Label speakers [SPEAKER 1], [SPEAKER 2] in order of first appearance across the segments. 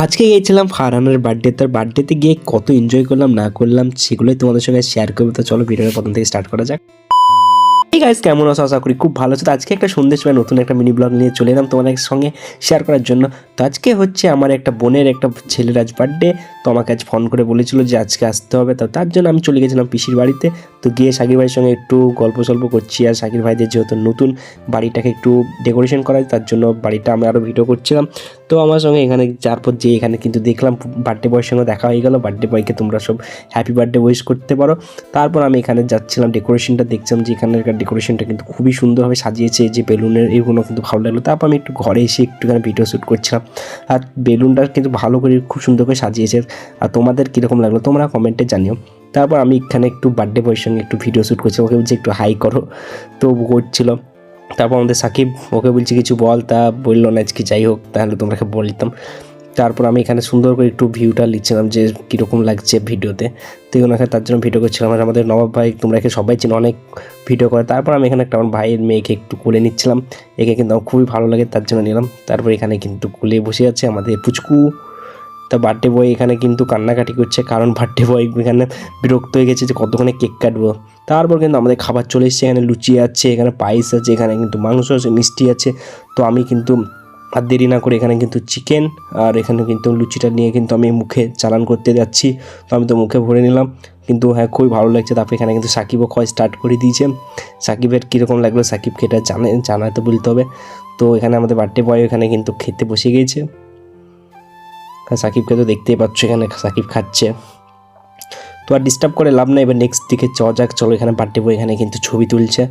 [SPEAKER 1] আজকে গিয়েছিলাম ফারহানের বার্থডে। তার বার্থডেতে গিয়ে কত এনজয় করলাম না করলাম সেগুলোই তোমাদের সঙ্গে শেয়ার করবো। তো চলো ভিডিওটা প্রথম থেকে স্টার্ট করা যাক। এই গাইস কেমন আছো? আশা করি খুব ভালো আছো। তো আজকে একটা সন্ধ্যের সময় নতুন একটা মিনি ব্লগ নিয়ে চলে এলাম তোমাদের সঙ্গে শেয়ার করার জন্য। তো আজকে হচ্ছে আমার একটা বোনের একটা ছেলের আজ বার্থডে। তো আমাকে আজ ফোন করে বলেছিল যে আজকে আসতে হবে। তো তার জন্য আমি চলে গেছিলাম পিসির বাড়িতে। তো গিয়ে শাকির ভাইয়ের সঙ্গে একটু গল্প সল্প করছি। আর শাকির ভাইদের যেহেতু নতুন বাড়িটাকে একটু ডেকোরেশন করা, তার জন্য বাড়িটা আমি আরও ভিডিও করছিলাম। তো আমার সঙ্গে এখানে যার পর যে এখানে কিন্তু দেখলাম বার্থডে বয়ের সঙ্গে দেখা হয়ে গেল। বার্থডে বয়কে তোমরা সব হ্যাপি বার্থডে উইশ করতে পারো। তারপর আমি এখানে যাচ্ছিলাম, ডেকোরেশনটা দেখছিলাম যে এখানকার ডেকোরেশনটা কিন্তু খুবই সুন্দরভাবে সাজিয়েছে, যে বেলুনের এগুলো কিন্তু ভালো লাগলো। তারপর আমি একটু ঘরে এসে একটুখানি ভিডিও শ্যুট করছিলাম। আর বেলুনটা কিন্তু ভালো করে খুব সুন্দর করে সাজিয়েছে। আর তোমাদের কীরকম লাগলো তোমরা কমেন্টে জানিও। তারপর আমি এখানে একটু বার্থডে বয়ের সঙ্গে একটু ভিডিও শ্যুট করছি, ওকে বলছি একটু হাই করো, তো করছিল। তারপর আমাদের সাকিব, ওকে বলছি কিছু বল, তা বললো না আজকে, যাই হোক তাহলে তোমরাকে বলতাম। তারপর আমি এখানে সুন্দর করে একটু ভিউটা লিখছিলাম যে কীরকম লাগছে ভিডিওতে। তো ওনাকে তার জন্য ভিডিও করছিলাম। আর আমাদের নবাব ভাই, তোমরা একে সবাই চেনো, অনেক ভিডিও করে। তারপর আমি এখানে একটা আমার ভাইয়ের মেয়েকে একটু কোলে নিচ্ছিলাম। একে কিন্তু আমার খুবই ভালো লাগে, তার জন্য নিলাম। তারপর এখানে কিন্তু কোলে বসে আছে আমাদের পুচকু। তা বার্থডে বয় এখানে কিন্তু কান্নাকাটি করছে, কারণ বার্থডে বয় এখানে বিরক্ত হয়ে গেছে যে কতক্ষণে কেক কাটবো। তারপর কিন্তু আমাদের খাবার চলে এসেছে। এখানে লুচি আছে, এখানে পায়েস আছে, এখানে কিন্তু মাংস আছে, মিষ্টি আছে। তো আমি কিন্তু আর দেরি না করে এখানে কিন্তু চিকেন আর এখানে কিন্তু লুচিটা নিয়ে কিন্তু আমি মুখে চালান করতে যাচ্ছি। তো আমি তো মুখে ভরে নিলাম, কিন্তু হ্যাঁ খুবই ভালো লাগছে। তারপর এখানে কিন্তু সাকিবও খাওয়া স্টার্ট করে দিয়েছে। সাকিবের কীরকম লাগলো সাকিবকে এটা জানাতে বলতে হবে। তো এখানে আমাদের বার্থডে বয় এখানে কিন্তু খেতে বসে গিয়েছে। সাকিবকে তো দেখতেই পাচ্ছ, এখানে সাকিব খাচ্ছে। তো আর ডিস্টার্ব করে লাভ নাই, এবার নেক্সট দিকে যাক। চলো এখানে বার্থডে বয় এখানে কিন্তু ছবি তুলছে।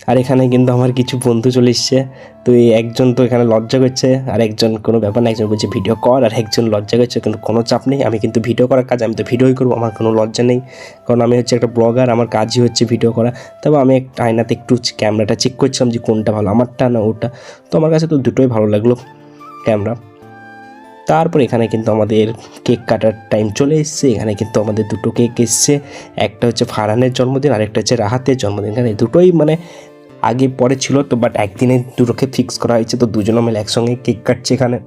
[SPEAKER 1] আর এখানে কিন্তু আমার কিছু বন্ধু চলে এসছে। তো এই একজন তো এখানে লজ্জা করছে, আর একজন কোনো ব্যাপার না, একজন বলছে ভিডিও কর, আর একজন লজ্জা করছে। কিন্তু কোনো চাপ নেই, আমি কিন্তু ভিডিও করার কাজ আমি তো ভিডিওই করবো, আমার কোনো লজ্জা নেই। কারণ আমি হচ্ছে একটা ব্লগার, আমার কাজই হচ্ছে ভিডিও করা। তবে আমি একটা আয়নাতে একটু ক্যামেরাটা চেক করছিলাম যে কোনটা ভালো, আমারটা না ওটা। তো আমার কাছে তো দুটোই ভালো লাগলো ক্যামেরা। তারপর এখানে কিন্তু আমাদের কেক কাটার টাইম চলে এসছে। এখানে কিন্তু আমাদের দুটো কেক এসছে, একটা হচ্ছে ফারহানের জন্মদিন আর একটা হচ্ছে রাহাতের জন্মদিন। এখানে দুটোই মানে আগে পরে ছিল তো, বাট একদিনে দুটোকে ফিক্স করা হয়েছে। তো দুজনে মিলে একসঙ্গে কেক কাটছে এখানে।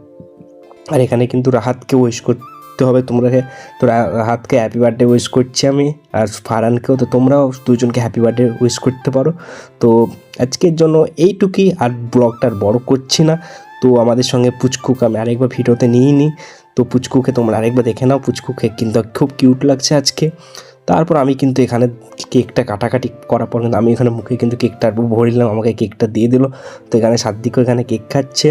[SPEAKER 1] আর এখানে কিন্তু রাহাতকে উইশ করতে হবে তোমরাকে। তো রাহাতকে হ্যাপি বার্থডে উইশ করছি আমি, আর ফারহানকেও। তো তোমরাও দুজনকে হ্যাপি বার্থডে উইশ করতে পারো। তো আজকের জন্য এইটুকুই, আর ব্লগটা আর বড় করছি না। তো আমাদের সঙ্গে পুচকুকে আমি আরেকবার ভিডিওতে নিয়ে নিই। তো পুচকুকে তোমরা আরেকবার দেখে নাও, পুচকুকে কিন্তু খুব কিউট লাগছে আজকে। তারপর আমি কিন্তু এখানে কেকটা কাটাকাটি করার পর কিন্তু আমি এখানে মুখে কিন্তু কেকটা ভরে নিলাম, আমাকে কেকটা দিয়ে দিল। তো এখানে সাদ্দিকও এখানে কেক খাচ্ছে।